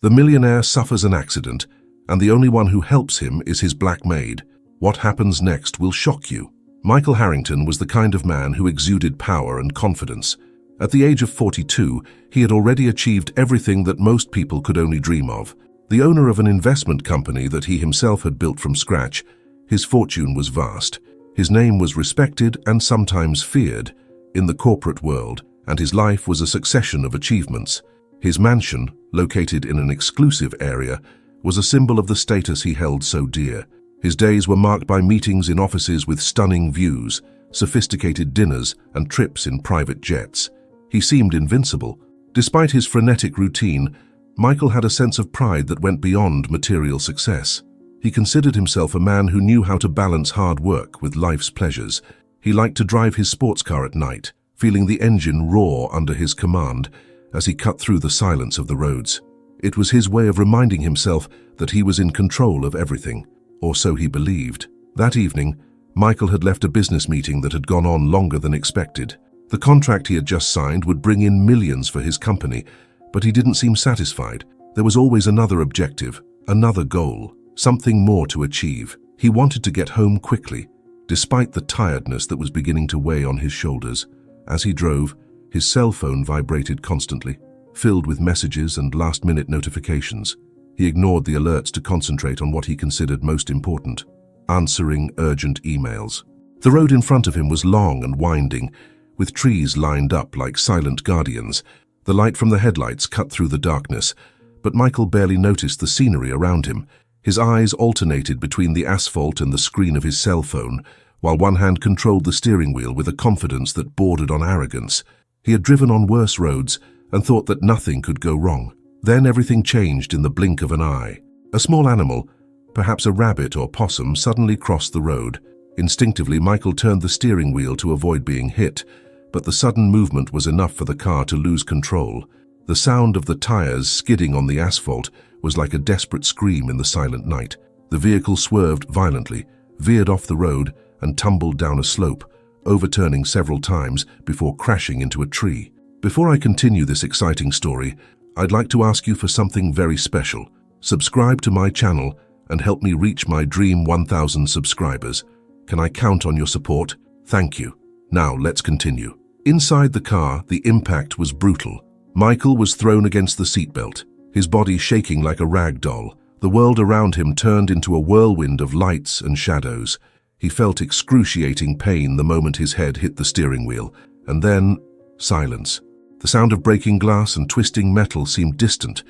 The millionaire suffers an accident, and the only one who helps him is his black maid. What happens next will shock you. Michael Harrington was the kind of man who exuded power and confidence. At the age of 42, he had already achieved everything that most people could only dream of. The owner of an investment company that he himself had built from scratch, his fortune was vast. His name was respected and sometimes feared in the corporate world, and his life was a succession of achievements. His mansion, located in an exclusive area, was a symbol of the status he held so dear. His days were marked by meetings in offices with stunning views, sophisticated dinners, and trips in private jets. He seemed invincible. Despite his frenetic routine, Michael had a sense of pride that went beyond material success. He considered himself a man who knew how to balance hard work with life's pleasures. He liked to drive his sports car at night, feeling the engine roar under his command as he cut through the silence of the roads. It was his way of reminding himself that he was in control of everything, or so he believed. That evening, Michael had left a business meeting that had gone on longer than expected. The contract he had just signed would bring in millions for his company, but he didn't seem satisfied. There was always another objective, another goal, something more to achieve. He wanted to get home quickly, despite the tiredness that was beginning to weigh on his shoulders. As he drove, his cell phone vibrated constantly, filled with messages and last-minute notifications. He ignored the alerts to concentrate on what he considered most important, answering urgent emails. The road in front of him was long and winding, with trees lined up like silent guardians. The light from the headlights cut through the darkness, but Michael barely noticed the scenery around him. His eyes alternated between the asphalt and the screen of his cell phone, while one hand controlled the steering wheel with a confidence that bordered on arrogance. He had driven on worse roads and thought that nothing could go wrong. Then everything changed in the blink of an eye. A small animal, perhaps a rabbit or possum, suddenly crossed the road. Instinctively, Michael turned the steering wheel to avoid being hit, but the sudden movement was enough for the car to lose control. The sound of the tires skidding on the asphalt was like a desperate scream in the silent night. The vehicle swerved violently, veered off the road, and tumbled down a slope, overturning several times before crashing into a tree. Before I continue this exciting story, I'd like to ask you for something very special. Subscribe to my channel and help me reach my dream 1,000 subscribers. Can I count on your support? Thank you. Now let's continue. Inside the car, the impact was brutal. Michael was thrown against the seatbelt, his body shaking like a rag doll. The world around him turned into a whirlwind of lights and shadows. He felt excruciating pain the moment his head hit the steering wheel, and then silence. The sound of breaking glass and twisting metal seemed distant,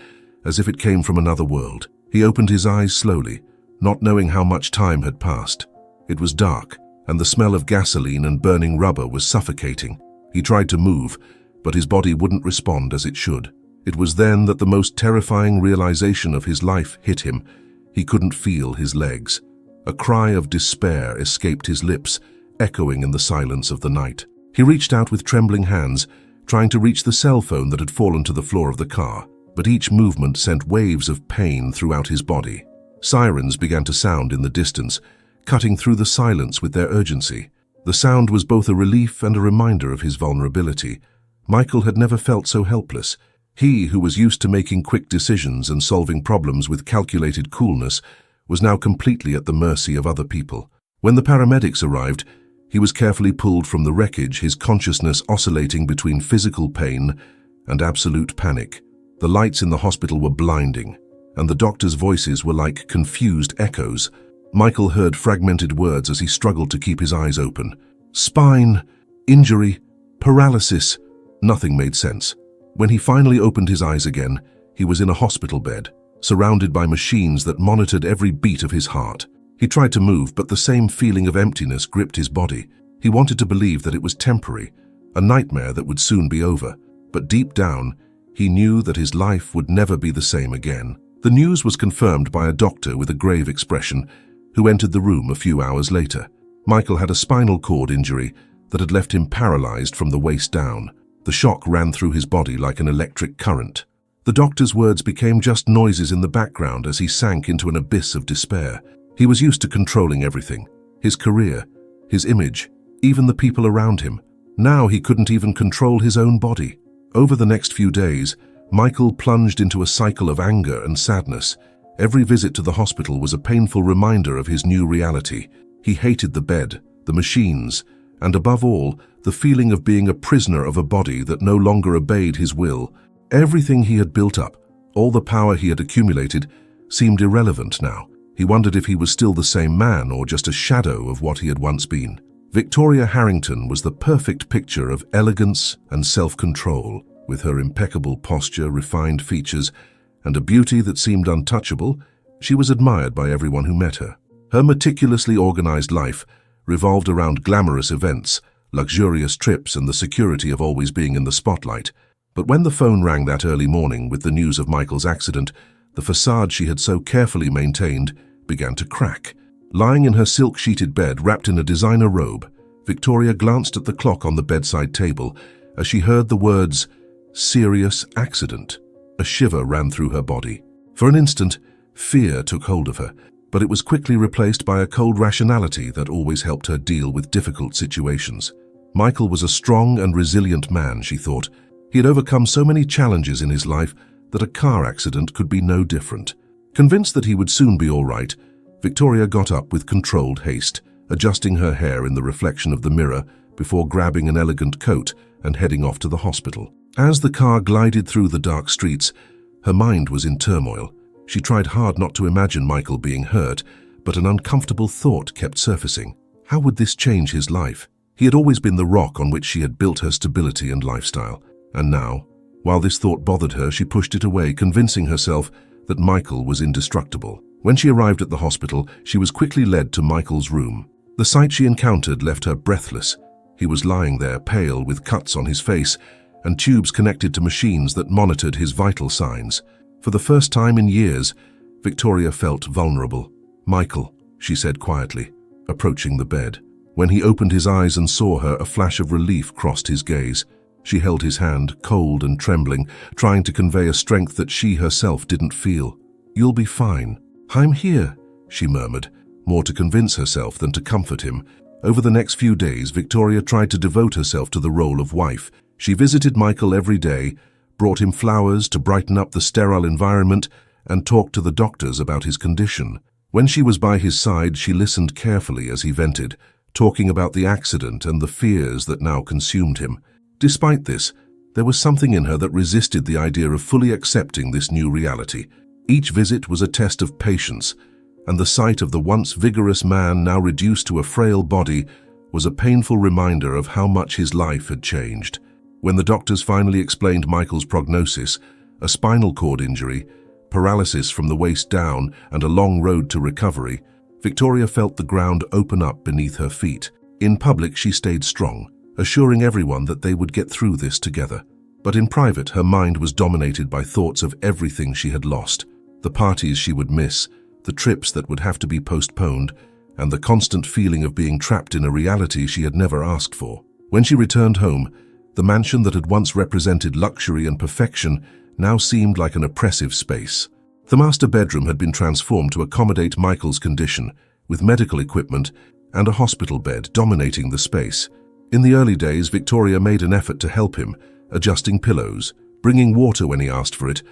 as if it came from another world. He opened his eyes slowly, not knowing how much time had passed. It was dark, and the smell of gasoline and burning rubber was suffocating. He tried to move, but his body wouldn't respond as it should. It was then that the most terrifying realization of his life hit him. He couldn't feel his legs. A cry of despair escaped his lips, echoing in the silence of the night. He reached out with trembling hands, trying to reach the cell phone that had fallen to the floor of the car, but each movement sent waves of pain throughout his body. Sirens began to sound in the distance, cutting through the silence with their urgency. The sound was both a relief and a reminder of his vulnerability. Michael had never felt so helpless. He, who was used to making quick decisions and solving problems with calculated coolness, was now completely at the mercy of other people. When the paramedics arrived, he was carefully pulled from the wreckage, his consciousness oscillating between physical pain and absolute panic. The lights in the hospital were blinding, and the doctors' voices were like confused echoes. Michael heard fragmented words as he struggled to keep his eyes open. Spine, injury, paralysis. Nothing made sense. When he finally opened his eyes again, he was in a hospital bed, surrounded by machines that monitored every beat of his heart. He tried to move, but the same feeling of emptiness gripped his body. He wanted to believe that it was temporary, a nightmare that would soon be over. But deep down, he knew that his life would never be the same again. The news was confirmed by a doctor with a grave expression, who entered the room a few hours later. Michael had a spinal cord injury that had left him paralyzed from the waist down. The shock ran through his body like an electric current. The doctor's words became just noises in the background as he sank into an abyss of despair. He was used to controlling everything: his career, his image, even the people around him. Now he couldn't even control his own body. Over the next few days, Michael plunged into a cycle of anger and sadness. Every visit to the hospital was a painful reminder of his new reality. He hated the bed, the machines, and above all, the feeling of being a prisoner of a body that no longer obeyed his will. Everything he had built up, all the power he had accumulated, seemed irrelevant now. He wondered if he was still the same man or just a shadow of what he had once been. Victoria Harrington was the perfect picture of elegance and self-control, with her impeccable posture, refined features, and a beauty that seemed untouchable. She was admired by everyone who met her. Her meticulously organized life revolved around glamorous events, luxurious trips, and the security of always being in the spotlight. But when the phone rang that early morning with the news of Michael's accident, the facade she had so carefully maintained began to crack. Lying in her silk-sheeted bed, wrapped in a designer robe, Victoria glanced at the clock on the bedside table as she heard the words, "serious accident." A shiver ran through her body. For an instant, fear took hold of her, but it was quickly replaced by a cold rationality that always helped her deal with difficult situations. Michael was a strong and resilient man, she thought. He had overcome so many challenges in his life that a car accident could be no different. Convinced that he would soon be all right, Victoria got up with controlled haste, adjusting her hair in the reflection of the mirror before grabbing an elegant coat and heading off to the hospital. As the car glided through the dark streets, her mind was in turmoil. She tried hard not to imagine Michael being hurt, but an uncomfortable thought kept surfacing. How would this change his life? He had always been the rock on which she had built her stability and lifestyle. And now, while this thought bothered her, she pushed it away, convincing herself that Michael was indestructible. When she arrived at the hospital, she was quickly led to Michael's room. The sight she encountered left her breathless. He was lying there, pale, with cuts on his face and tubes connected to machines that monitored his vital signs. For the first time in years, Victoria felt vulnerable. "Michael," she said quietly, approaching the bed. When he opened his eyes and saw her, a flash of relief crossed his gaze. She held his hand, cold and trembling, trying to convey a strength that she herself didn't feel. "You'll be fine. I'm here," she murmured, more to convince herself than to comfort him. Over the next few days, Victoria tried to devote herself to the role of wife. She visited Michael every day, brought him flowers to brighten up the sterile environment, and talked to the doctors about his condition. When she was by his side, she listened carefully as he vented, talking about the accident and the fears that now consumed him. Despite this, there was something in her that resisted the idea of fully accepting this new reality. Each visit was a test of patience, and the sight of the once vigorous man now reduced to a frail body was a painful reminder of how much his life had changed. When the doctors finally explained Michael's prognosis, a spinal cord injury, paralysis from the waist down, and a long road to recovery, Victoria felt the ground open up beneath her feet. In public, she stayed strong, assuring everyone that they would get through this together. But in private, her mind was dominated by thoughts of everything she had lost, the parties she would miss, the trips that would have to be postponed, and the constant feeling of being trapped in a reality she had never asked for. When she returned home, the mansion that had once represented luxury and perfection now seemed like an oppressive space. The master bedroom had been transformed to accommodate Michael's condition, with medical equipment and a hospital bed dominating the space. In the early days, Victoria made an effort to help him, adjusting pillows, bringing water when he asked for it,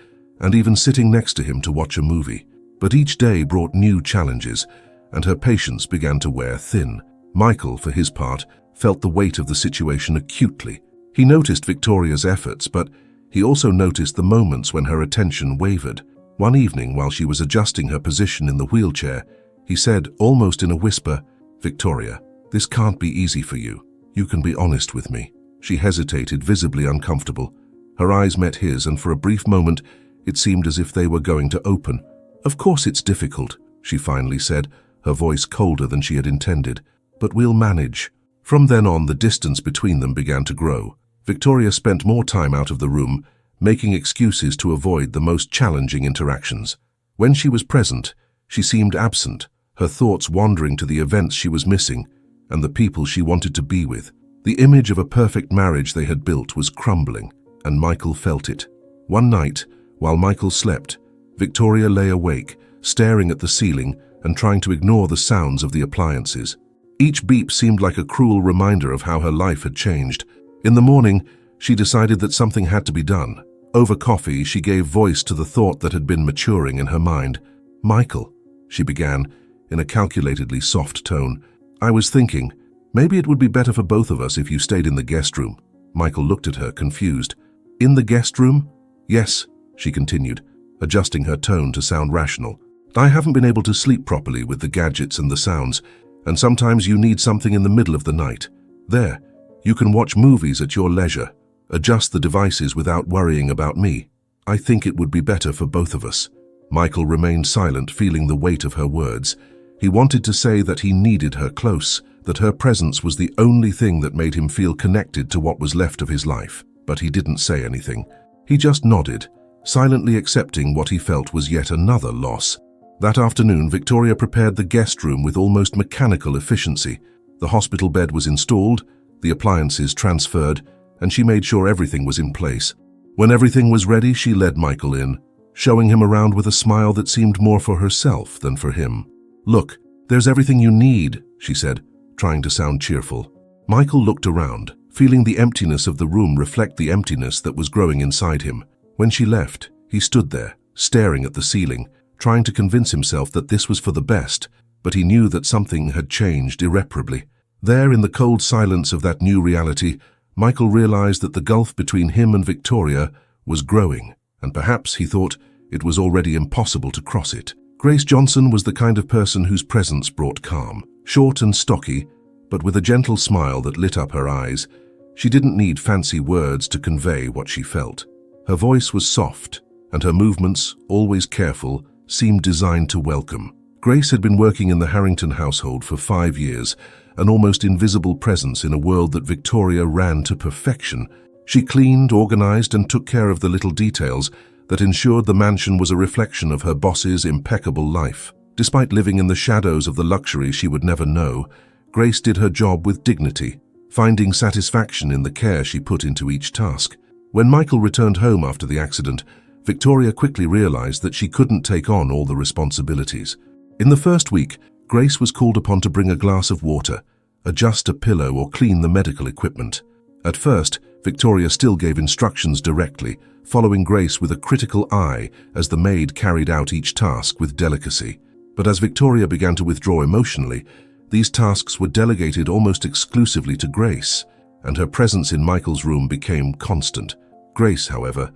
and even sitting next to him to watch a movie. But each day brought new challenges, and her patience began to wear thin. Michael, for his part, felt the weight of the situation acutely. He noticed Victoria's efforts, but he also noticed the moments when her attention wavered. One evening, while she was adjusting her position in the wheelchair, he said, almost in a whisper, "Victoria, this can't be easy for you. You can be honest with me." She hesitated, visibly uncomfortable. Her eyes met his, and for a brief moment, it seemed as if they were going to open. "Of course it's difficult," she finally said, her voice colder than she had intended. "But we'll manage." From then on, the distance between them began to grow. Victoria spent more time out of the room, making excuses to avoid the most challenging interactions. When she was present, she seemed absent, her thoughts wandering to the events she was missing and the people she wanted to be with. The image of a perfect marriage they had built was crumbling, and Michael felt it. One night, while Michael slept, Victoria lay awake, staring at the ceiling and trying to ignore the sounds of the appliances. Each beep seemed like a cruel reminder of how her life had changed. In the morning, she decided that something had to be done. Over coffee, she gave voice to the thought that had been maturing in her mind. "Michael," she began, in a calculatedly soft tone, "I was thinking, maybe it would be better for both of us if you stayed in the guest room." Michael looked at her, confused. "In the guest room?" "Yes," she continued, adjusting her tone to sound rational. "I haven't been able to sleep properly with the gadgets and the sounds, and sometimes you need something in the middle of the night. There, you can watch movies at your leisure, adjust the devices without worrying about me. I think it would be better for both of us." Michael remained silent, feeling the weight of her words. He wanted to say that he needed her close, that her presence was the only thing that made him feel connected to what was left of his life, but he didn't say anything. He just nodded, silently accepting what he felt was yet another loss. That afternoon, Victoria prepared the guest room with almost mechanical efficiency. The hospital bed was installed, the appliances transferred, and she made sure everything was in place. When everything was ready, she led Michael in, showing him around with a smile that seemed more for herself than for him. "Look, there's everything you need," she said, trying to sound cheerful. Michael looked around, feeling the emptiness of the room reflect the emptiness that was growing inside him. When she left, he stood there, staring at the ceiling, trying to convince himself that this was for the best, but he knew that something had changed irreparably. There, in the cold silence of that new reality, Michael realized that the gulf between him and Victoria was growing, and perhaps, he thought, it was already impossible to cross it. Grace Johnson was the kind of person whose presence brought calm. Short and stocky, but with a gentle smile that lit up her eyes. She didn't need fancy words to convey what she felt. Her voice was soft, and her movements, always careful, seemed designed to welcome. Grace had been working in the Harrington household for 5 years, an almost invisible presence in a world that Victoria ran to perfection. She cleaned, organized, and took care of the little details that ensured the mansion was a reflection of her boss's impeccable life. Despite living in the shadows of the luxury she would never know, Grace did her job with dignity, finding satisfaction in the care she put into each task. When Michael returned home after the accident, Victoria quickly realized that she couldn't take on all the responsibilities. In the first week, Grace was called upon to bring a glass of water, adjust a pillow, or clean the medical equipment. At first, Victoria still gave instructions directly, following Grace with a critical eye as the maid carried out each task with delicacy. But as Victoria began to withdraw emotionally, these tasks were delegated almost exclusively to Grace, and her presence in Michael's room became constant. Grace, however,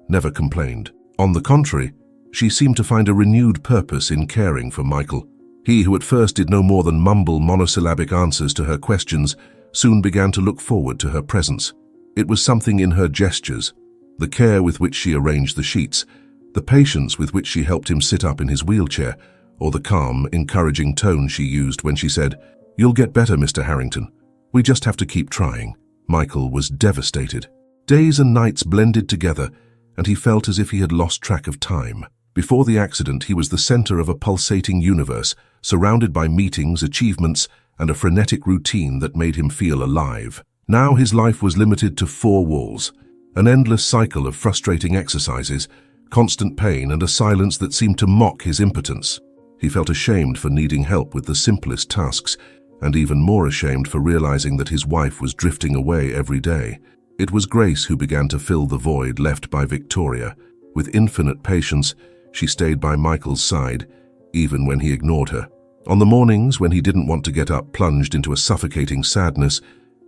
never complained. On the contrary, she seemed to find a renewed purpose in caring for Michael. He, who at first did no more than mumble monosyllabic answers to her questions, soon began to look forward to her presence. It was something in her gestures, the care with which she arranged the sheets, the patience with which she helped him sit up in his wheelchair, or the calm, encouraging tone she used when she said, "You'll get better, Mr. Harrington. We just have to keep trying." Michael was devastated. Days and nights blended together, and he felt as if he had lost track of time. Before the accident, he was the center of a pulsating universe, surrounded by meetings, achievements, and a frenetic routine that made him feel alive. Now his life was limited to 4 walls, an endless cycle of frustrating exercises, constant pain, and a silence that seemed to mock his impotence. He felt ashamed for needing help with the simplest tasks, and even more ashamed for realizing that his wife was drifting away every day. It was Grace who began to fill the void left by Victoria. With infinite patience, she stayed by Michael's side, even when he ignored her. On the mornings when he didn't want to get up, plunged into a suffocating sadness,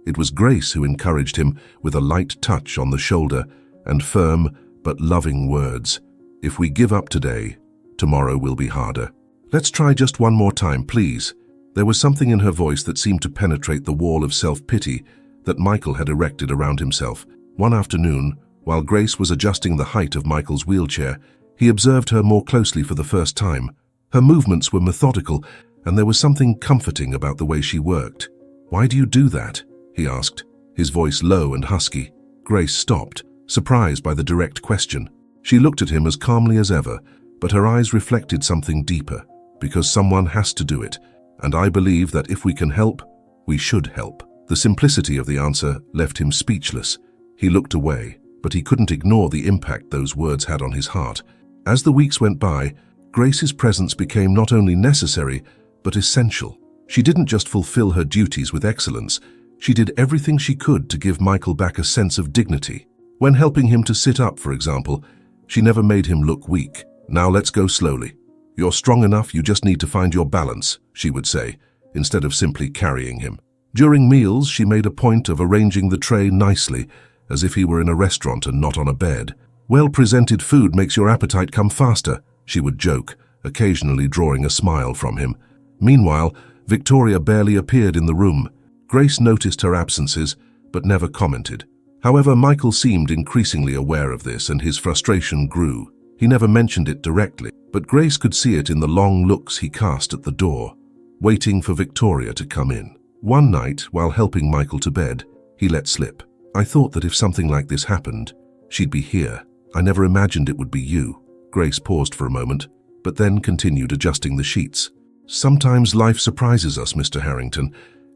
it was Grace who encouraged him with a light touch on the shoulder and firm but loving words. "If we give up today, tomorrow will be harder. Let's try just one more time, please." There was something in her voice that seemed to penetrate the wall of self-pity that Michael had erected around himself. One afternoon, while Grace was adjusting the height of Michael's wheelchair, he observed her more closely for the first time. Her movements were methodical, and there was something comforting about the way she worked. "Why do you do that?" he asked, his voice low and husky. Grace stopped, surprised by the direct question. She looked at him as calmly as ever, but her eyes reflected something deeper. "Because someone has to do it, and I believe that if we can help, we should help." The simplicity of the answer left him speechless. He looked away, but he couldn't ignore the impact those words had on his heart. As the weeks went by, Grace's presence became not only necessary, but essential. She didn't just fulfill her duties with excellence, she did everything she could to give Michael back a sense of dignity. When helping him to sit up, for example, she never made him look weak. "Now let's go slowly. You're strong enough, you just need to find your balance," she would say, instead of simply carrying him. During meals, she made a point of arranging the tray nicely, as if he were in a restaurant and not on a bed. "Well-presented food makes your appetite come faster," she would joke, occasionally drawing a smile from him. Meanwhile, Victoria barely appeared in the room. Grace noticed her absences, but never commented. However, Michael seemed increasingly aware of this, and his frustration grew. He never mentioned it directly, but Grace could see it in the long looks he cast at the door, waiting for Victoria to come in. One night, while helping Michael to bed, he let slip, "I thought that if something like this happened, she'd be here. I never imagined it would be you." Grace paused for a moment, but then continued adjusting the sheets. "Sometimes life surprises us, Mr. Harrington,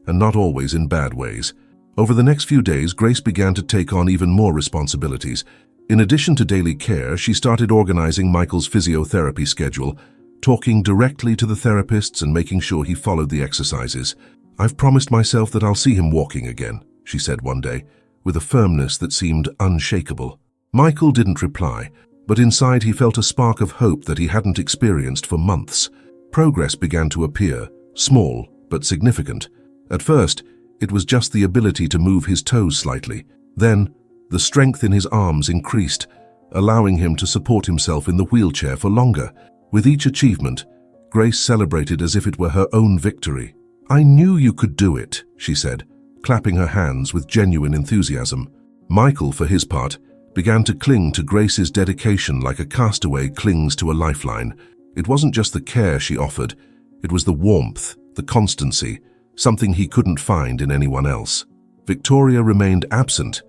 and not always in bad ways." Over the next few days, Grace began to take on even more responsibilities. In addition to daily care, she started organizing Michael's physiotherapy schedule, talking directly to the therapists and making sure he followed the exercises. "I've promised myself that I'll see him walking again," she said one day, with a firmness that seemed unshakable. Michael didn't reply, but inside he felt a spark of hope that he hadn't experienced for months. Progress began to appear, small but significant. At first, it was just the ability to move his toes slightly. Then, the strength in his arms increased, allowing him to support himself in the wheelchair for longer. With each achievement, Grace celebrated as if it were her own victory. "I knew you could do it," she said, clapping her hands with genuine enthusiasm. Michael, for his part, began to cling to Grace's dedication like a castaway clings to a lifeline. It wasn't just the care she offered, it was the warmth, the constancy, something he couldn't find in anyone else. Victoria remained absent,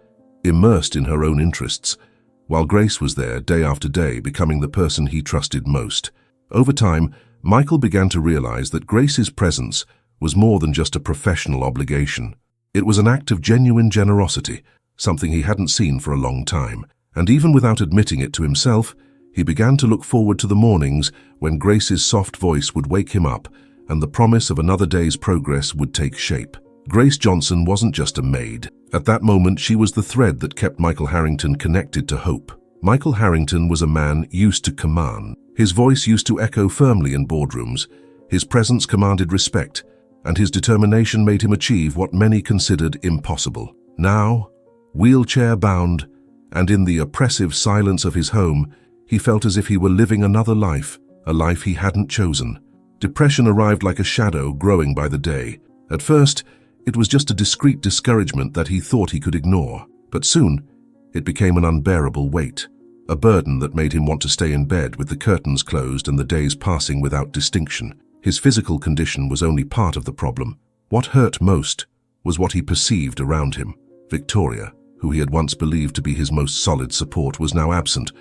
immersed in her own interests, while Grace was there day after day, becoming the person he trusted most. Over time, Michael began to realize that Grace's presence was more than just a professional obligation. It was an act of genuine generosity, something he hadn't seen for a long time. And even without admitting it to himself, he began to look forward to the mornings when Grace's soft voice would wake him up and the promise of another day's progress would take shape. Grace Johnson wasn't just a maid. At that moment, she was the thread that kept Michael Harrington connected to hope. Michael Harrington was a man used to command. His voice used to echo firmly in boardrooms. His presence commanded respect, and his determination made him achieve what many considered impossible. Now, wheelchair-bound, and in the oppressive silence of his home, he felt as if he were living another life, a life he hadn't chosen. Depression arrived like a shadow growing by the day. At first, it was just a discreet discouragement that he thought he could ignore. But soon, it became an unbearable weight, a burden that made him want to stay in bed with the curtains closed and the days passing without distinction. His physical condition was only part of the problem. What hurt most was what he perceived around him. Victoria, who he had once believed to be his most solid support, was now absent,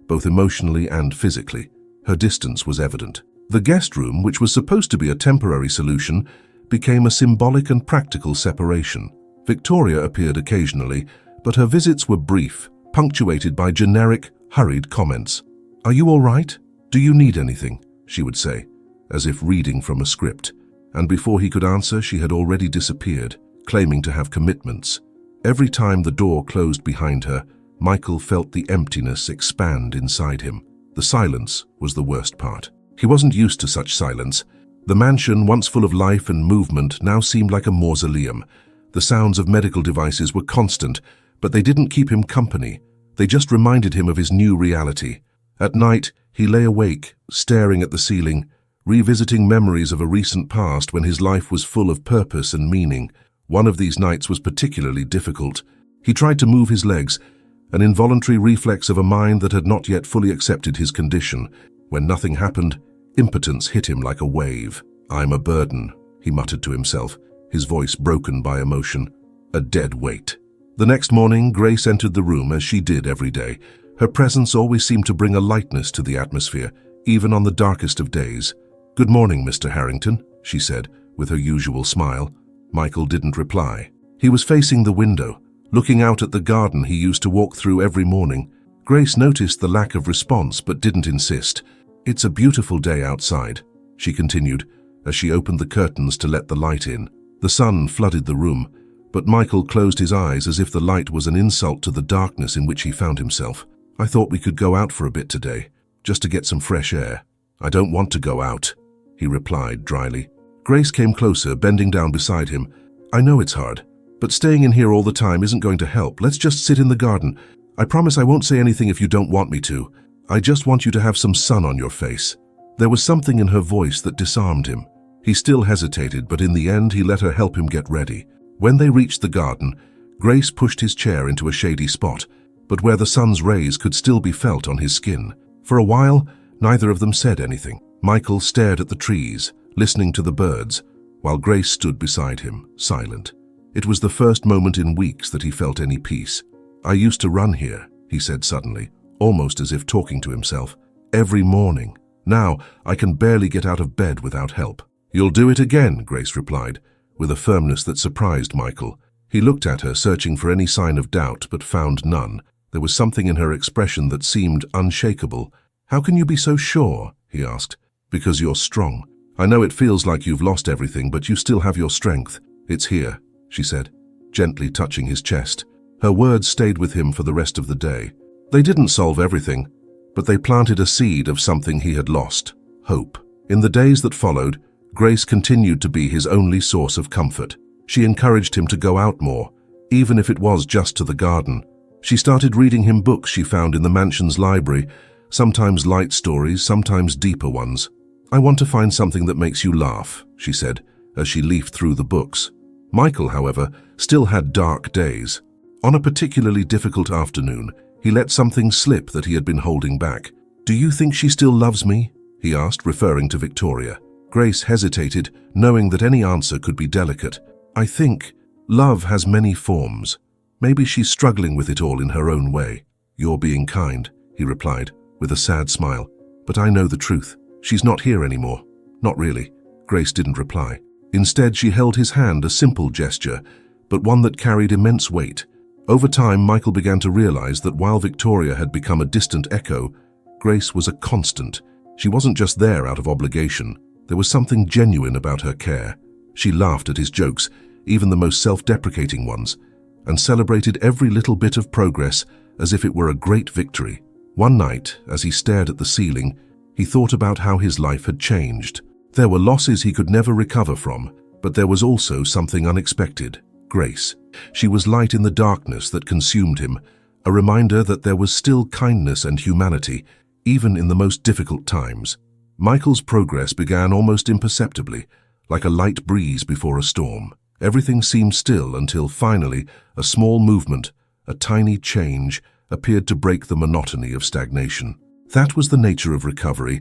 both emotionally and physically. Her distance was evident. The guest room, which was supposed to be a temporary solution, became a symbolic and practical separation. Victoria appeared occasionally, but her visits were brief, punctuated by generic, hurried comments. "Are you all right? Do you need anything?" she would say, as if reading from a script. And before he could answer, she had already disappeared, claiming to have commitments. Every time the door closed behind her, Michael felt the emptiness expand inside him. The silence was the worst part. He wasn't used to such silence. The mansion, once full of life and movement, now seemed like a mausoleum. The sounds of medical devices were constant, but they didn't keep him company. They just reminded him of his new reality. At night, he lay awake, staring at the ceiling, revisiting memories of a recent past when his life was full of purpose and meaning. One of these nights was particularly difficult. He tried to move his legs, an involuntary reflex of a mind that had not yet fully accepted his condition. When nothing happened, impotence hit him like a wave. "I'm a burden," he muttered to himself, his voice broken by emotion. A dead weight. The next morning, Grace entered the room as she did every day. Her presence always seemed to bring a lightness to the atmosphere, even on the darkest of days. "Good morning, Mr. Harrington," she said, with her usual smile. Michael didn't reply. He was facing the window, looking out at the garden he used to walk through every morning. Grace noticed the lack of response but didn't insist. "It's a beautiful day outside," she continued, as she opened the curtains to let the light in. The sun flooded the room, But Michael closed his eyes as if the light was an insult to the darkness in which he found himself. "I thought we could go out for a bit today, just to get some fresh air." "I don't want to go out," he replied dryly. Grace came closer, bending down beside him. "I know it's hard, but staying in here all the time isn't going to help. Let's just sit in the garden. I promise I won't say anything if you don't want me to. I just want you to have some sun on your face." There was something in her voice that disarmed him. He still hesitated, but in the end he let her help him get ready. When they reached the garden, Grace pushed his chair into a shady spot, but where the sun's rays could still be felt on his skin. For a while, neither of them said anything. Michael stared at the trees, listening to the birds, while Grace stood beside him, silent. It was the first moment in weeks that he felt any peace. "I used to run here," he said suddenly, almost as if talking to himself. "Every morning. Now, I can barely get out of bed without help." "You'll do it again," Grace replied, with a firmness that surprised Michael. He looked at her, searching for any sign of doubt, but found none. There was something in her expression that seemed unshakable. "How can you be so sure?" he asked. "Because you're strong. I know it feels like you've lost everything, but you still have your strength. It's here," she said, gently touching his chest. Her words stayed with him for the rest of the day. They didn't solve everything, but they planted a seed of something he had lost: hope. In the days that followed, Grace continued to be his only source of comfort. She encouraged him to go out more, even if it was just to the garden. She started reading him books she found in the mansion's library, sometimes light stories, sometimes deeper ones. "I want to find something that makes you laugh," she said, as she leafed through the books. Michael, however, still had dark days. On a particularly difficult afternoon, he let something slip that he had been holding back. "Do you think she still loves me?" he asked, referring to Victoria. Grace hesitated, knowing that any answer could be delicate. "I think love has many forms. Maybe she's struggling with it all in her own way." "You're being kind," he replied, with a sad smile. "But I know the truth. She's not here anymore." "Not really." Grace didn't reply. Instead, she held his hand, a simple gesture, but one that carried immense weight. Over time, Michael began to realize that while Victoria had become a distant echo, Grace was a constant. She wasn't just there out of obligation. There was something genuine about her care. She laughed at his jokes, even the most self-deprecating ones, and celebrated every little bit of progress as if it were a great victory. One night, as he stared at the ceiling, he thought about how his life had changed. There were losses he could never recover from, but there was also something unexpected: Grace. She was light in the darkness that consumed him, a reminder that there was still kindness and humanity, even in the most difficult times. Michael's progress began almost imperceptibly, like a light breeze before a storm. Everything seemed still until finally a small movement, a tiny change, appeared to break the monotony of stagnation. That was the nature of recovery,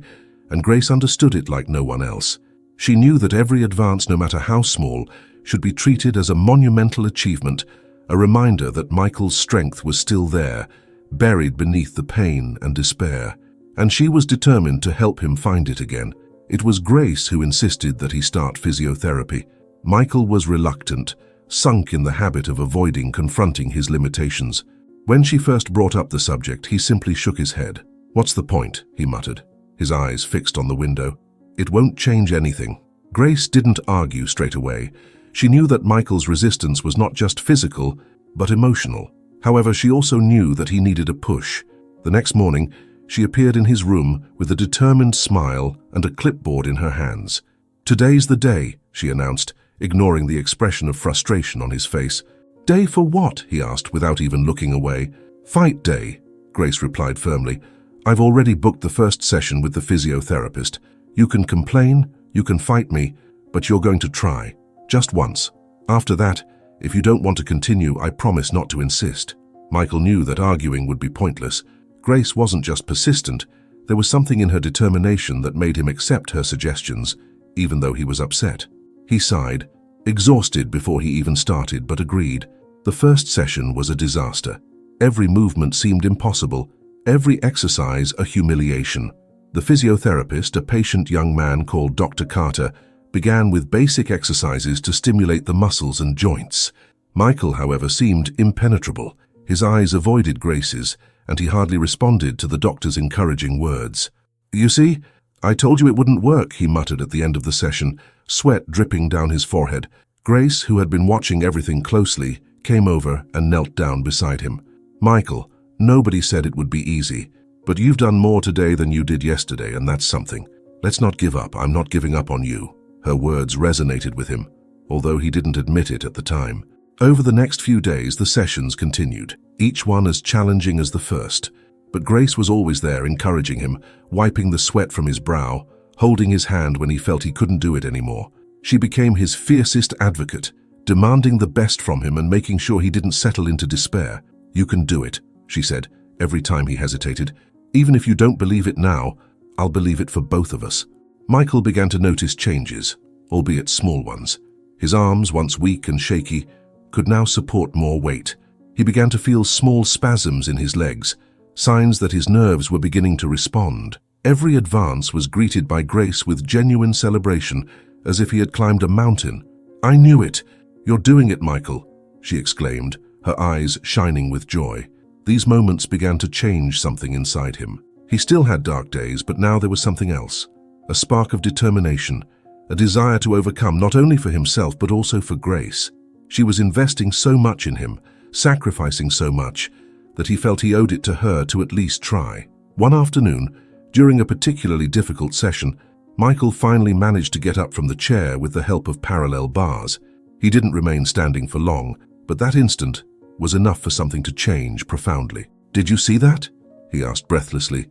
and Grace understood it like no one else. She knew that every advance, no matter how small, should be treated as a monumental achievement, a reminder that Michael's strength was still there, buried beneath the pain and despair. And she was determined to help him find it again. It was Grace who insisted that he start physiotherapy. Michael was reluctant, sunk in the habit of avoiding confronting his limitations. When she first brought up the subject, he simply shook his head. "What's the point?" he muttered, his eyes fixed on the window. "It won't change anything." Grace didn't argue straight away. She knew that Michael's resistance was not just physical, but emotional. However, she also knew that he needed a push. The next morning, she appeared in his room with a determined smile and a clipboard in her hands. "Today's the day," she announced, ignoring the expression of frustration on his face. "Day for what?" he asked, without even looking away. "Fight day," Grace replied firmly. "I've already booked the first session with the physiotherapist. You can complain, you can fight me, but you're going to try. Just once. After that, if you don't want to continue, I promise not to insist." Michael knew that arguing would be pointless. Grace wasn't just persistent. There was something in her determination that made him accept her suggestions, even though he was upset. He sighed, exhausted before he even started, but agreed. The first session was a disaster. Every movement seemed impossible, every exercise a humiliation. The physiotherapist, a patient young man called Dr. Carter, began with basic exercises to stimulate the muscles and joints. Michael, however, seemed impenetrable. His eyes avoided Grace's, and he hardly responded to the doctor's encouraging words. "You see, I told you it wouldn't work," he muttered at the end of the session, sweat dripping down his forehead. Grace, who had been watching everything closely, came over and knelt down beside him. "Michael, nobody said it would be easy, but you've done more today than you did yesterday, and that's something. Let's not give up. I'm not giving up on you." Her words resonated with him, although he didn't admit it at the time. Over the next few days, the sessions continued, each one as challenging as the first. But Grace was always there, encouraging him, wiping the sweat from his brow, holding his hand when he felt he couldn't do it anymore. She became his fiercest advocate, demanding the best from him and making sure he didn't settle into despair. "You can do it," she said, every time he hesitated. "Even if you don't believe it now, I'll believe it for both of us." Michael began to notice changes, albeit small ones. His arms, once weak and shaky, could now support more weight. He began to feel small spasms in his legs, signs that his nerves were beginning to respond. Every advance was greeted by Grace with genuine celebration, as if he had climbed a mountain. "I knew it. You're doing it, Michael," she exclaimed, her eyes shining with joy. These moments began to change something inside him. He still had dark days, but now there was something else. A spark of determination, a desire to overcome not only for himself but also for Grace. She was investing so much in him, sacrificing so much, that he felt he owed it to her to at least try. One afternoon, during a particularly difficult session, Michael finally managed to get up from the chair with the help of parallel bars. He didn't remain standing for long, but that instant was enough for something to change profoundly. "Did you see that?" he asked breathlessly,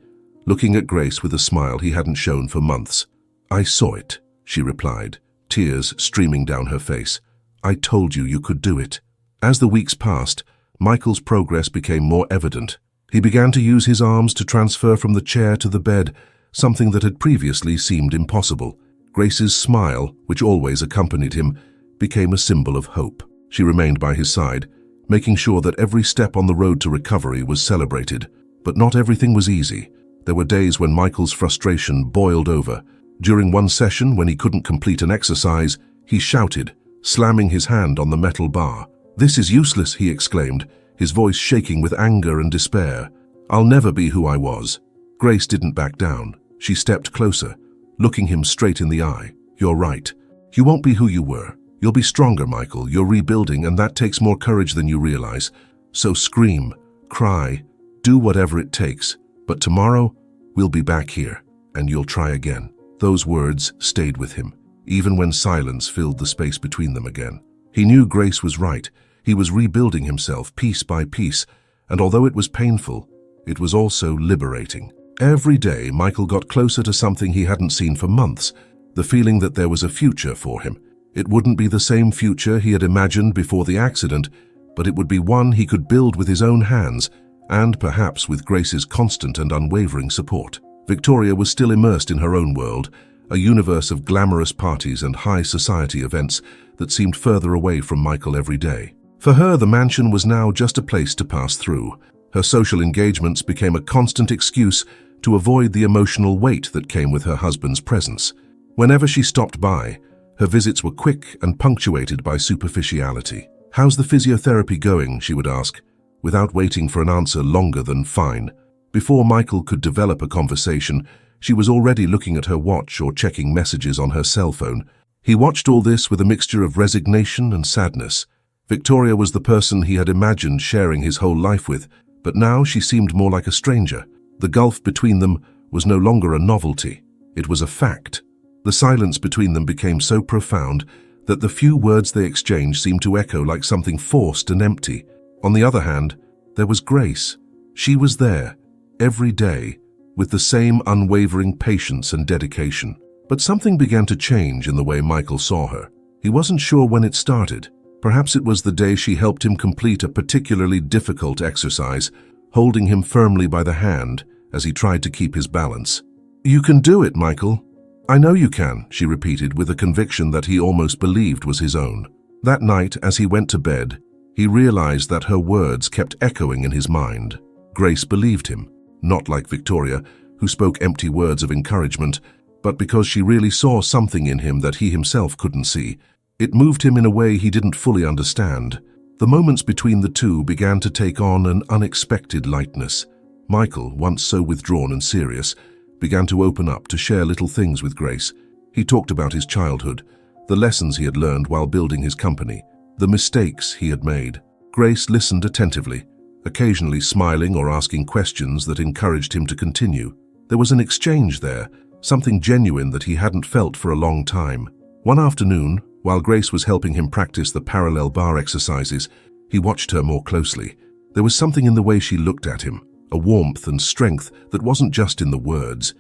looking at Grace with a smile he hadn't shown for months. "I saw it," she replied, tears streaming down her face. "I told you you could do it." As the weeks passed, Michael's progress became more evident. He began to use his arms to transfer from the chair to the bed, something that had previously seemed impossible. Grace's smile, which always accompanied him, became a symbol of hope. She remained by his side, making sure that every step on the road to recovery was celebrated. But not everything was easy. There were days when Michael's frustration boiled over. During one session, when he couldn't complete an exercise, he shouted, slamming his hand on the metal bar. "This is useless," he exclaimed, his voice shaking with anger and despair. "I'll never be who I was." Grace didn't back down. She stepped closer, looking him straight in the eye. "You're right. You won't be who you were. You'll be stronger, Michael. You're rebuilding, and that takes more courage than you realize. So scream, cry, do whatever it takes. But tomorrow, we'll be back here, and you'll try again." Those words stayed with him, even when silence filled the space between them again. He knew Grace was right. He was rebuilding himself piece by piece, and although it was painful, it was also liberating. Every day, Michael got closer to something he hadn't seen for months, the feeling that there was a future for him. It wouldn't be the same future he had imagined before the accident, but it would be one he could build with his own hands, and perhaps with Grace's constant and unwavering support. Victoria was still immersed in her own world, a universe of glamorous parties and high society events that seemed further away from Michael every day. For her, the mansion was now just a place to pass through. Her social engagements became a constant excuse to avoid the emotional weight that came with her husband's presence. Whenever she stopped by, her visits were quick and punctuated by superficiality. "How's the physiotherapy going?" she would ask, without waiting for an answer longer than "fine." Before Michael could develop a conversation, she was already looking at her watch or checking messages on her cell phone. He watched all this with a mixture of resignation and sadness. Victoria was the person he had imagined sharing his whole life with, but now she seemed more like a stranger. The gulf between them was no longer a novelty. It was a fact. The silence between them became so profound that the few words they exchanged seemed to echo like something forced and empty. On the other hand, there was Grace. She was there, every day, with the same unwavering patience and dedication. But something began to change in the way Michael saw her. He wasn't sure when it started. Perhaps it was the day she helped him complete a particularly difficult exercise, holding him firmly by the hand as he tried to keep his balance. "You can do it, Michael." "I know you can," she repeated with a conviction that he almost believed was his own. That night, as he went to bed, he realized that her words kept echoing in his mind. Grace believed him, not like Victoria, who spoke empty words of encouragement, but because she really saw something in him that he himself couldn't see. It moved him in a way he didn't fully understand. The moments between the two began to take on an unexpected lightness. Michael, once so withdrawn and serious, began to open up, to share little things with Grace. He talked about his childhood, the lessons he had learned while building his company, the mistakes he had made. Grace listened attentively, occasionally smiling or asking questions that encouraged him to continue. There was an exchange there, something genuine that he hadn't felt for a long time. One afternoon, while Grace was helping him practice the parallel bar exercises, he watched her more closely. There was something in the way she looked at him, a warmth and strength that wasn't just in the words.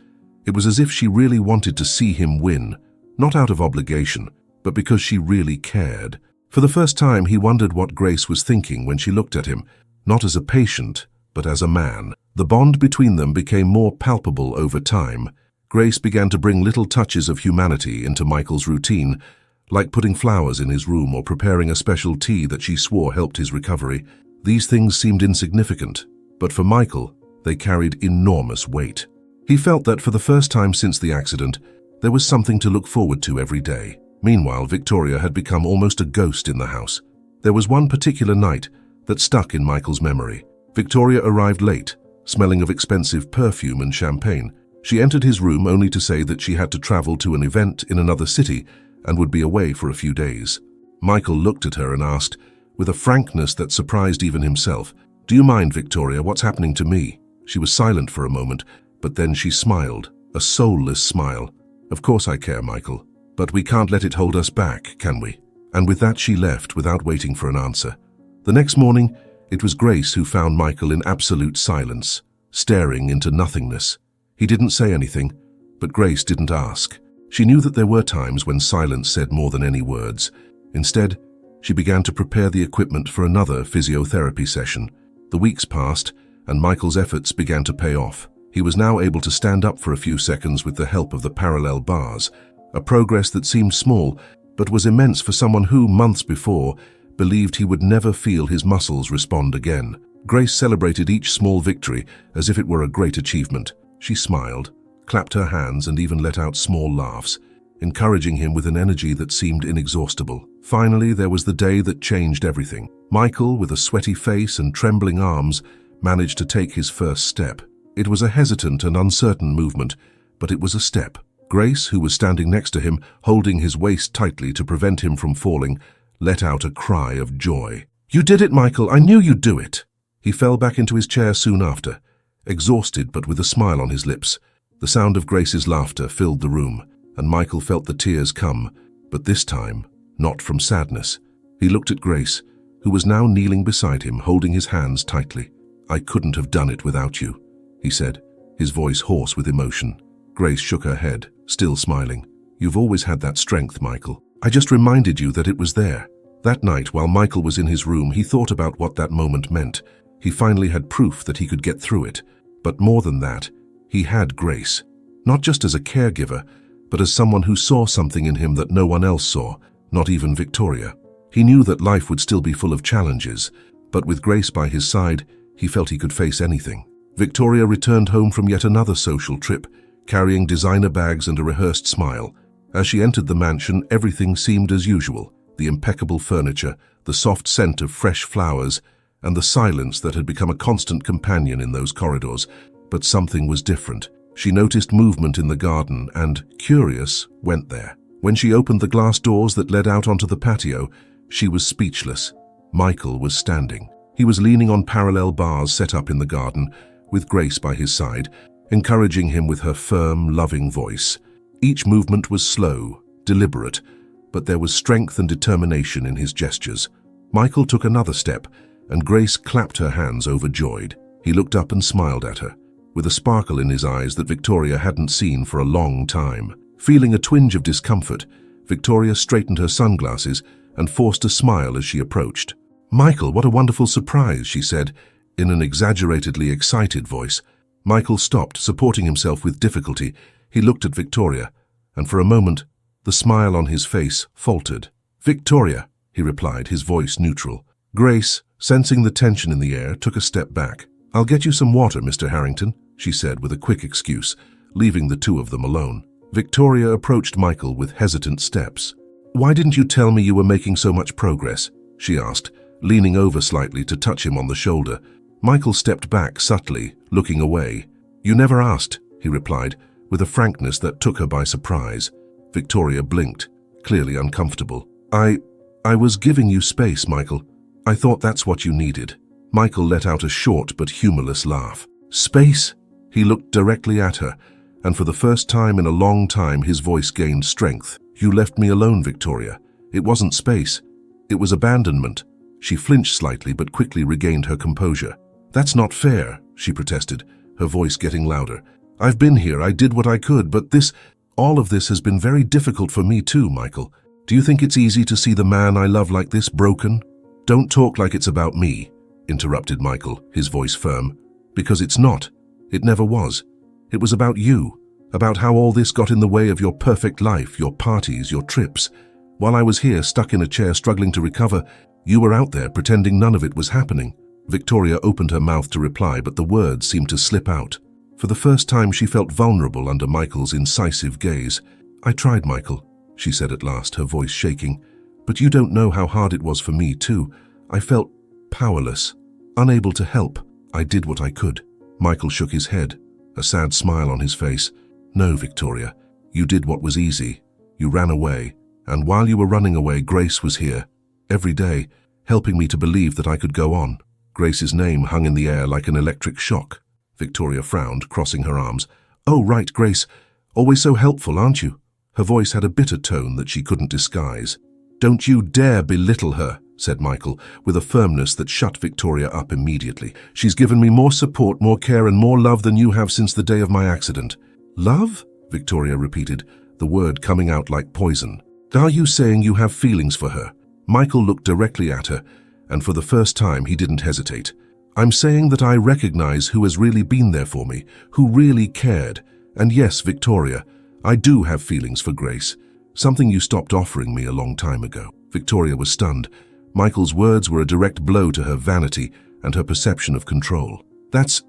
It was as if she really wanted to see him win, not out of obligation, but because she really cared. For the first time, he wondered what Grace was thinking when she looked at him, not as a patient, but as a man. The bond between them became more palpable over time. Grace began to bring little touches of humanity into Michael's routine, like putting flowers in his room or preparing a special tea that she swore helped his recovery. These things seemed insignificant, but for Michael, they carried enormous weight. He felt that for the first time since the accident, there was something to look forward to every day. Meanwhile, Victoria had become almost a ghost in the house. There was one particular night that stuck in Michael's memory. Victoria arrived late, smelling of expensive perfume and champagne. She entered his room only to say that she had to travel to an event in another city and would be away for a few days. Michael looked at her and asked, with a frankness that surprised even himself, "Do you mind, Victoria, what's happening to me?" She was silent for a moment, but then she smiled, a soulless smile. "Of course I care, Michael, but we can't let it hold us back, can we?" And with that she left without waiting for an answer. The next morning, it was Grace who found Michael in absolute silence, staring into nothingness. He didn't say anything, but Grace didn't ask. She knew that there were times when silence said more than any words. Instead, she began to prepare the equipment for another physiotherapy session. The weeks passed, and Michael's efforts began to pay off. He was now able to stand up for a few seconds with the help of the parallel bars, a progress that seemed small, but was immense for someone who, months before, believed he would never feel his muscles respond again. Grace celebrated each small victory as if it were a great achievement. She smiled, clapped her hands, and even let out small laughs, encouraging him with an energy that seemed inexhaustible. Finally, there was the day that changed everything. Michael, with a sweaty face and trembling arms, managed to take his first step. It was a hesitant and uncertain movement, but it was a step. Grace, who was standing next to him, holding his waist tightly to prevent him from falling, let out a cry of joy. "You did it, Michael! I knew you'd do it!" He fell back into his chair soon after, exhausted but with a smile on his lips. The sound of Grace's laughter filled the room, and Michael felt the tears come, but this time, not from sadness. He looked at Grace, who was now kneeling beside him, holding his hands tightly. "I couldn't have done it without you," he said, his voice hoarse with emotion. Grace shook her head, still smiling. "You've always had that strength, Michael. I just reminded you that it was there." That night, while Michael was in his room, he thought about what that moment meant. He finally had proof that he could get through it. But more than that, he had Grace. Not just as a caregiver, but as someone who saw something in him that no one else saw, not even Victoria. He knew that life would still be full of challenges, but with Grace by his side, he felt he could face anything. Victoria returned home from yet another social trip, carrying designer bags and a rehearsed smile. As she entered the mansion, everything seemed as usual. The impeccable furniture, the soft scent of fresh flowers, and the silence that had become a constant companion in those corridors. But something was different. She noticed movement in the garden and, curious, went there. When she opened the glass doors that led out onto the patio, she was speechless. Michael was standing. He was leaning on parallel bars set up in the garden, with Grace by his side, encouraging him with her firm, loving voice. Each movement was slow, deliberate, but there was strength and determination in his gestures. Michael took another step, and Grace clapped her hands overjoyed. He looked up and smiled at her, with a sparkle in his eyes that Victoria hadn't seen for a long time. Feeling a twinge of discomfort, Victoria straightened her sunglasses and forced a smile as she approached. "Michael, what a wonderful surprise," she said, in an exaggeratedly excited voice. Michael stopped, supporting himself with difficulty. He looked at Victoria, and for a moment, the smile on his face faltered. "Victoria," he replied, his voice neutral. Grace, sensing the tension in the air, took a step back. "I'll get you some water, Mr. Harrington," she said with a quick excuse, leaving the two of them alone. Victoria approached Michael with hesitant steps. "Why didn't you tell me you were making so much progress?" she asked, leaning over slightly to touch him on the shoulder. Michael stepped back subtly, looking away. "You never asked," he replied, with a frankness that took her by surprise. Victoria blinked. clearly uncomfortable. I was giving you space, Michael. I thought that's what you needed." Michael let out a short but humorless laugh. "Space?" He looked directly at her, and for the first time in a long time his voice gained strength. "You left me alone, Victoria. It wasn't space. It was abandonment." She flinched slightly but quickly regained her composure. "That's not fair," she protested, her voice getting louder. "I've been here, I did what I could, but all of this has been very difficult for me too, Michael. Do you think it's easy to see the man I love like this broken?" "Don't talk like it's about me," interrupted Michael, his voice firm. "Because it's not. It never was. It was about you, about how all this got in the way of your perfect life, your parties, your trips. While I was here, stuck in a chair, struggling to recover, you were out there pretending none of it was happening." Victoria opened her mouth to reply, but the words seemed to slip out. For the first time, she felt vulnerable under Michael's incisive gaze. "I tried, Michael," she said at last, her voice shaking. "But you don't know how hard it was for me, too. I felt powerless, unable to help. I did what I could." Michael shook his head, a sad smile on his face. "No, Victoria, you did what was easy. You ran away. And while you were running away, Grace was here, every day, helping me to believe that I could go on." Grace's name hung in the air like an electric shock. Victoria frowned, crossing her arms. "Oh, right, Grace. Always so helpful, aren't you?" Her voice had a bitter tone that she couldn't disguise. "Don't you dare belittle her," said Michael, with a firmness that shut Victoria up immediately. "She's given me more support, more care, and more love than you have since the day of my accident." "Love?" Victoria repeated, the word coming out like poison. "Are you saying you have feelings for her?" Michael looked directly at her, and for the first time he didn't hesitate. "I'm saying that I recognize who has really been there for me, who really cared. And yes, Victoria, I do have feelings for Grace, something you stopped offering me a long time ago." Victoria was stunned. Michael's words were a direct blow to her vanity and her perception of control. That's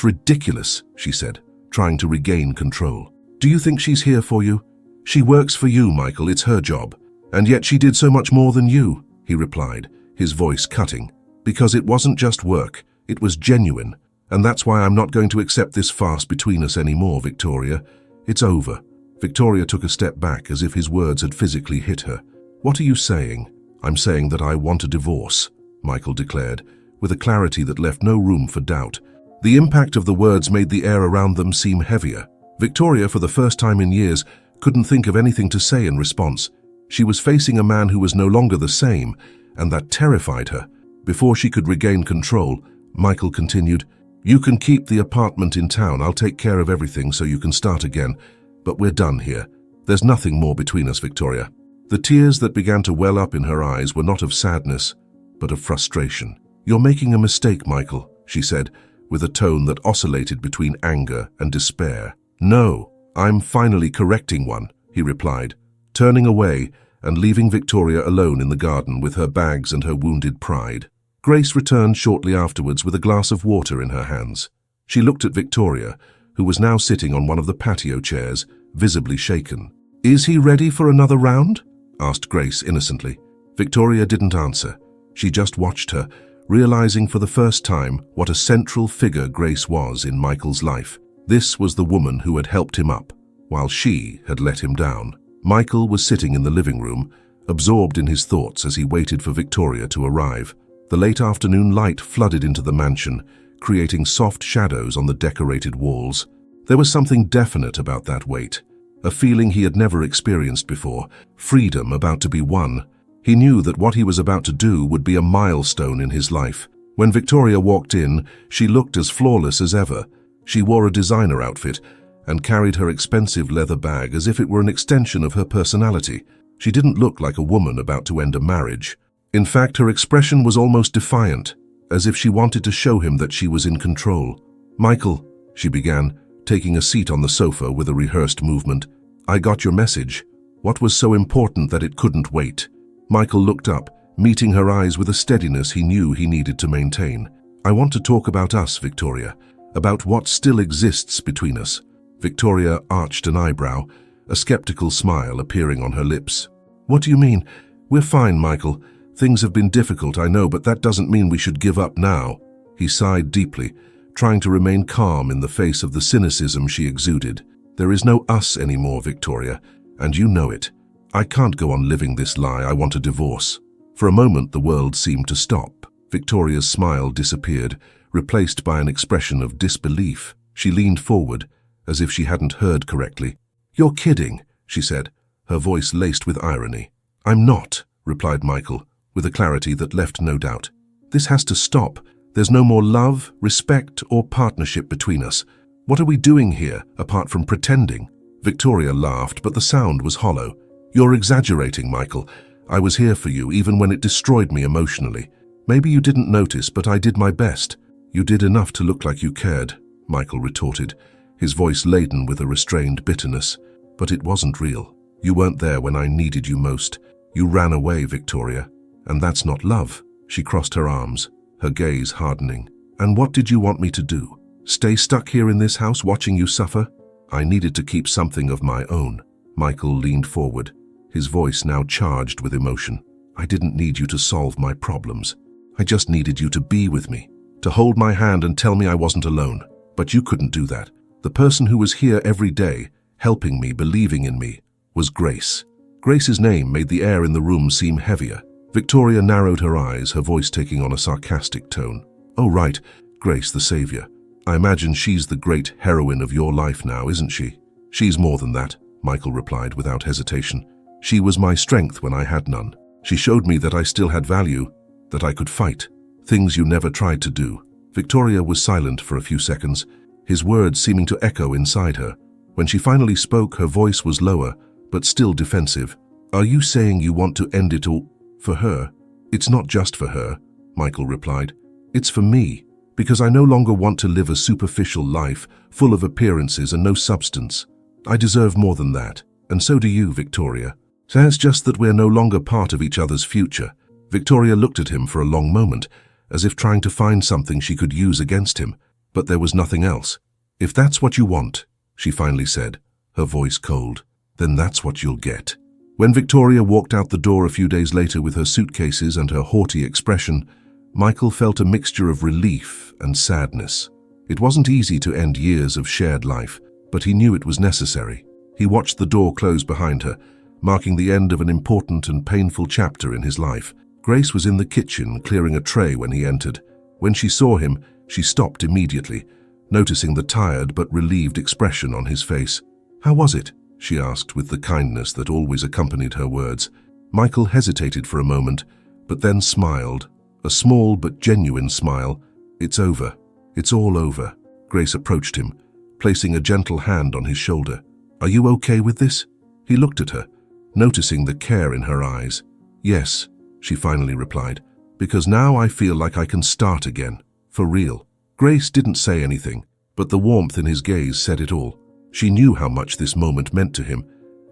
ridiculous," she said, trying to regain control. "Do you think she's here for you?" "She works for you, Michael, it's her job. And yet she did so much more than you," he replied, his voice cutting. "Because it wasn't just work, it was genuine. And that's why I'm not going to accept this farce between us anymore, Victoria. It's over." Victoria took a step back as if his words had physically hit her. "What are you saying?" "I'm saying that I want a divorce," Michael declared, with a clarity that left no room for doubt. The impact of the words made the air around them seem heavier. Victoria, for the first time in years, couldn't think of anything to say in response. She was facing a man who was no longer the same, and that terrified her. Before she could regain control, Michael continued, "You can keep the apartment in town. I'll take care of everything so you can start again. But we're done here. There's nothing more between us, Victoria." The tears that began to well up in her eyes were not of sadness, but of frustration. "You're making a mistake, Michael," she said, with a tone that oscillated between anger and despair. "No, I'm finally correcting one," he replied, turning away and leaving Victoria alone in the garden with her bags and her wounded pride. Grace returned shortly afterwards with a glass of water in her hands. She looked at Victoria, who was now sitting on one of the patio chairs, visibly shaken. "Is he ready for another round?" asked Grace innocently. Victoria didn't answer. She just watched her, realizing for the first time what a central figure Grace was in Michael's life. This was the woman who had helped him up, while she had let him down. Michael was sitting in the living room, absorbed in his thoughts as he waited for Victoria to arrive. The late afternoon light flooded into the mansion, creating soft shadows on the decorated walls. There was something definite about that wait, a feeling he had never experienced before, freedom about to be won. He knew that what he was about to do would be a milestone in his life. When Victoria walked in, she looked as flawless as ever. She wore a designer outfit and carried her expensive leather bag as if it were an extension of her personality. She didn't look like a woman about to end a marriage. In fact, her expression was almost defiant, as if she wanted to show him that she was in control. "Michael," she began, taking a seat on the sofa with a rehearsed movement, "I got your message. What was so important that it couldn't wait?" Michael looked up, meeting her eyes with a steadiness he knew he needed to maintain. "I want to talk about us, Victoria, about what still exists between us." Victoria arched an eyebrow, a skeptical smile appearing on her lips. "What do you mean? We're fine, Michael. Things have been difficult, I know, but that doesn't mean we should give up now." He sighed deeply, trying to remain calm in the face of the cynicism she exuded. "There is no us anymore, Victoria, and you know it. I can't go on living this lie. I want a divorce." For a moment, the world seemed to stop. Victoria's smile disappeared, replaced by an expression of disbelief. She leaned forward, as if she hadn't heard correctly. "You're kidding," she said, her voice laced with irony. "I'm not," replied Michael, with a clarity that left no doubt. "This has to stop. There's no more love, respect, or partnership between us. What are we doing here, apart from pretending?" Victoria laughed, but the sound was hollow. "You're exaggerating, Michael. I was here for you, even when it destroyed me emotionally. Maybe you didn't notice, but I did my best." "You did enough to look like you cared," Michael retorted, his voice laden with a restrained bitterness. "But it wasn't real. You weren't there when I needed you most. You ran away, Victoria. And that's not love." She crossed her arms, her gaze hardening. "And what did you want me to do? Stay stuck here in this house watching you suffer?" "I needed to keep something of my own." Michael leaned forward, his voice now charged with emotion. "I didn't need you to solve my problems. I just needed you to be with me, to hold my hand and tell me I wasn't alone. But you couldn't do that. The person who was here every day, helping me, believing in me, was Grace." Grace's name made the air in the room seem heavier. Victoria narrowed her eyes, her voice taking on a sarcastic tone. "Oh, right, Grace the savior. I imagine she's the great heroine of your life now, isn't she?" "She's more than that," Michael replied without hesitation. "She was my strength when I had none. She showed me that I still had value, that I could fight. Things you never tried to do." Victoria was silent for a few seconds, his words seeming to echo inside her. When she finally spoke, her voice was lower, but still defensive. "Are you saying you want to end it all for her?" "It's not just for her," Michael replied. "It's for me, because I no longer want to live a superficial life, full of appearances and no substance. I deserve more than that, and so do you, Victoria. So it's just that we're no longer part of each other's future." Victoria looked at him for a long moment, as if trying to find something she could use against him, but there was nothing else. "If that's what you want," she finally said, her voice cold, "then that's what you'll get." When Victoria walked out the door a few days later with her suitcases and her haughty expression, Michael felt a mixture of relief and sadness. It wasn't easy to end years of shared life, but he knew it was necessary. He watched the door close behind her, marking the end of an important and painful chapter in his life. Grace was in the kitchen, clearing a tray when he entered. When she saw him, she stopped immediately, noticing the tired but relieved expression on his face. "How was it?" she asked with the kindness that always accompanied her words. Michael hesitated for a moment, but then smiled, a small but genuine smile. "It's over. It's all over." Grace approached him, placing a gentle hand on his shoulder. "Are you okay with this?" He looked at her, noticing the care in her eyes. "Yes," she finally replied, "because now I feel like I can start again, for real." Grace didn't say anything, but the warmth in his gaze said it all. She knew how much this moment meant to him,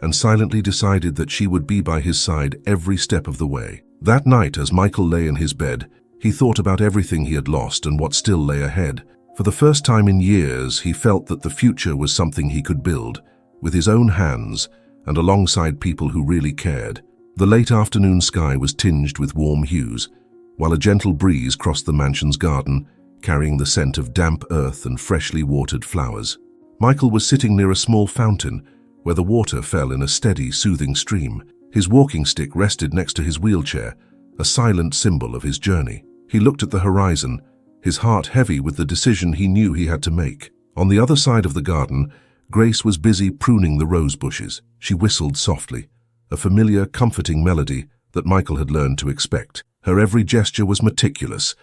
and silently decided that she would be by his side every step of the way. That night, as Michael lay in his bed, he thought about everything he had lost and what still lay ahead. For the first time in years, he felt that the future was something he could build, with his own hands and alongside people who really cared. The late afternoon sky was tinged with warm hues, while a gentle breeze crossed the mansion's garden, carrying the scent of damp earth and freshly watered flowers. Michael was sitting near a small fountain, where the water fell in a steady, soothing stream. His walking stick rested next to his wheelchair, a silent symbol of his journey. He looked at the horizon, his heart heavy with the decision he knew he had to make. On the other side of the garden, Grace was busy pruning the rose bushes. She whistled softly, a familiar, comforting melody that Michael had learned to expect. Her every gesture was meticulous,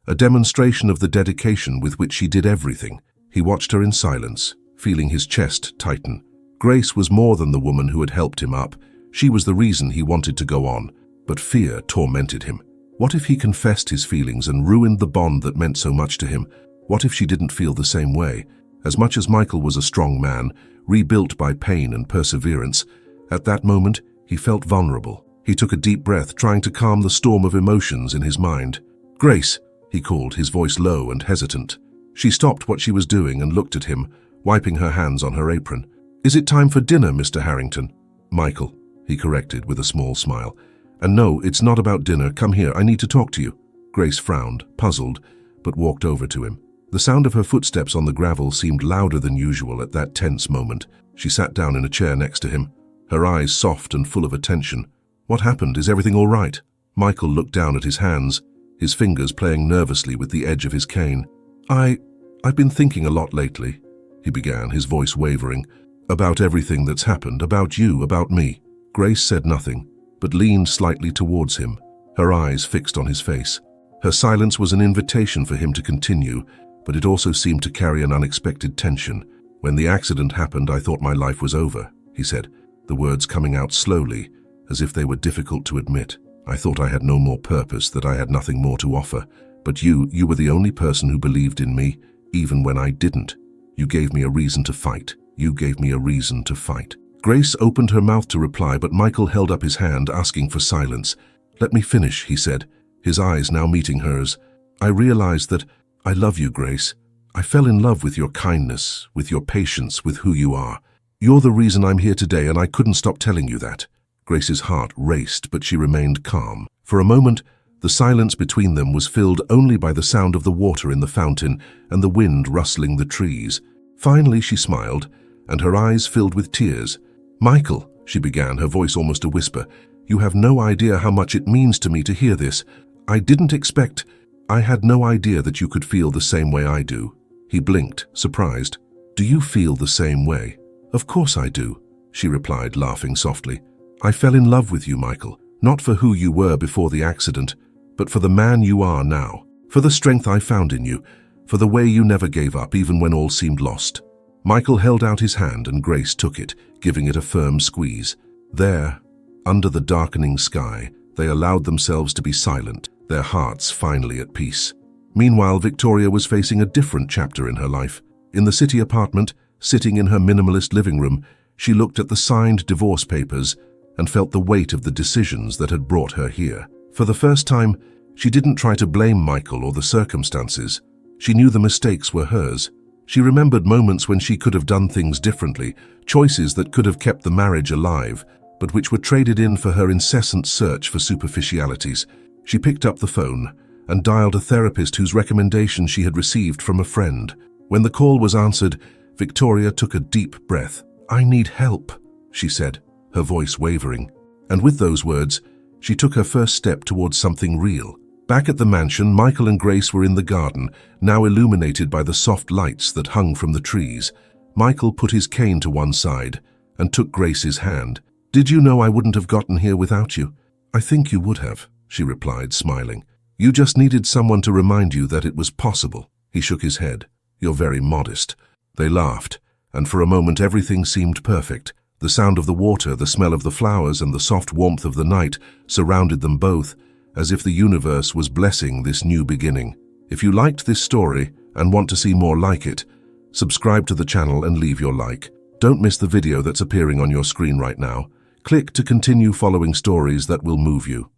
a demonstration of the dedication with which she did everything. He watched her in silence, feeling his chest tighten. Grace was more than the woman who had helped him up. She was the reason he wanted to go on, but fear tormented him. What if he confessed his feelings and ruined the bond that meant so much to him? What if she didn't feel the same way? As much as Michael was a strong man, rebuilt by pain and perseverance, at that moment he felt vulnerable. He took a deep breath, trying to calm the storm of emotions in his mind. "Grace," he called, his voice low and hesitant. She stopped what she was doing and looked at him, wiping her hands on her apron. "Is it time for dinner, Mr. Harrington?" "Michael," he corrected with a small smile. "And no, it's not about dinner. Come here, I need to talk to you." Grace frowned, puzzled, but walked over to him. The sound of her footsteps on the gravel seemed louder than usual at that tense moment. She sat down in a chair next to him. her eyes soft and full of attention. "What happened? Is everything all right?" Michael looked down at his hands, his fingers playing nervously with the edge of his cane. I've been thinking a lot lately," he began, his voice wavering, "about everything that's happened, about you, about me." Grace said nothing, but leaned slightly towards him, her eyes fixed on his face. Her silence was an invitation for him to continue, but it also seemed to carry an unexpected tension. "When the accident happened, I thought my life was over," he said, the words coming out slowly, as if they were difficult to admit. "I thought I had no more purpose, that I had nothing more to offer. But you were the only person who believed in me, even when I didn't. You gave me a reason to fight. You gave me a reason to fight." Grace opened her mouth to reply, but Michael held up his hand, asking for silence. "Let me finish," he said, his eyes now meeting hers. "I realized that I love you, Grace. I fell in love with your kindness, with your patience, with who you are. You're the reason I'm here today, and I couldn't stop telling you that." Grace's heart raced, but she remained calm. For a moment, the silence between them was filled only by the sound of the water in the fountain and the wind rustling the trees. Finally, she smiled, and her eyes filled with tears. "Michael," she began, her voice almost a whisper, "you have no idea how much it means to me to hear this. I had no idea that you could feel the same way I do." He blinked, surprised. "Do you feel the same way?" "Of course I do," she replied, laughing softly. "I fell in love with you, Michael, not for who you were before the accident, but for the man you are now, for the strength I found in you, for the way you never gave up even when all seemed lost." Michael held out his hand and Grace took it, giving it a firm squeeze. There, under the darkening sky, they allowed themselves to be silent, their hearts finally at peace. Meanwhile, Victoria was facing a different chapter in her life. In the city apartment, sitting in her minimalist living room, she looked at the signed divorce papers and felt the weight of the decisions that had brought her here. For the first time, she didn't try to blame Michael or the circumstances. She knew the mistakes were hers. She remembered moments when she could have done things differently, choices that could have kept the marriage alive, but which were traded in for her incessant search for superficialities. She picked up the phone and dialed a therapist whose recommendation she had received from a friend. When the call was answered, Victoria took a deep breath. "I need help," she said, her voice wavering. And with those words, she took her first step towards something real. Back at the mansion, Michael and Grace were in the garden, now illuminated by the soft lights that hung from the trees. Michael put his cane to one side and took Grace's hand. "Did you know I wouldn't have gotten here without you?" "I think you would have," she replied, smiling. "You just needed someone to remind you that it was possible." He shook his head. "You're very modest." They laughed, and for a moment everything seemed perfect. The sound of the water, the smell of the flowers, and the soft warmth of the night surrounded them both, as if the universe was blessing this new beginning. If you liked this story and want to see more like it, subscribe to the channel and leave your like. Don't miss the video that's appearing on your screen right now. Click to continue following stories that will move you.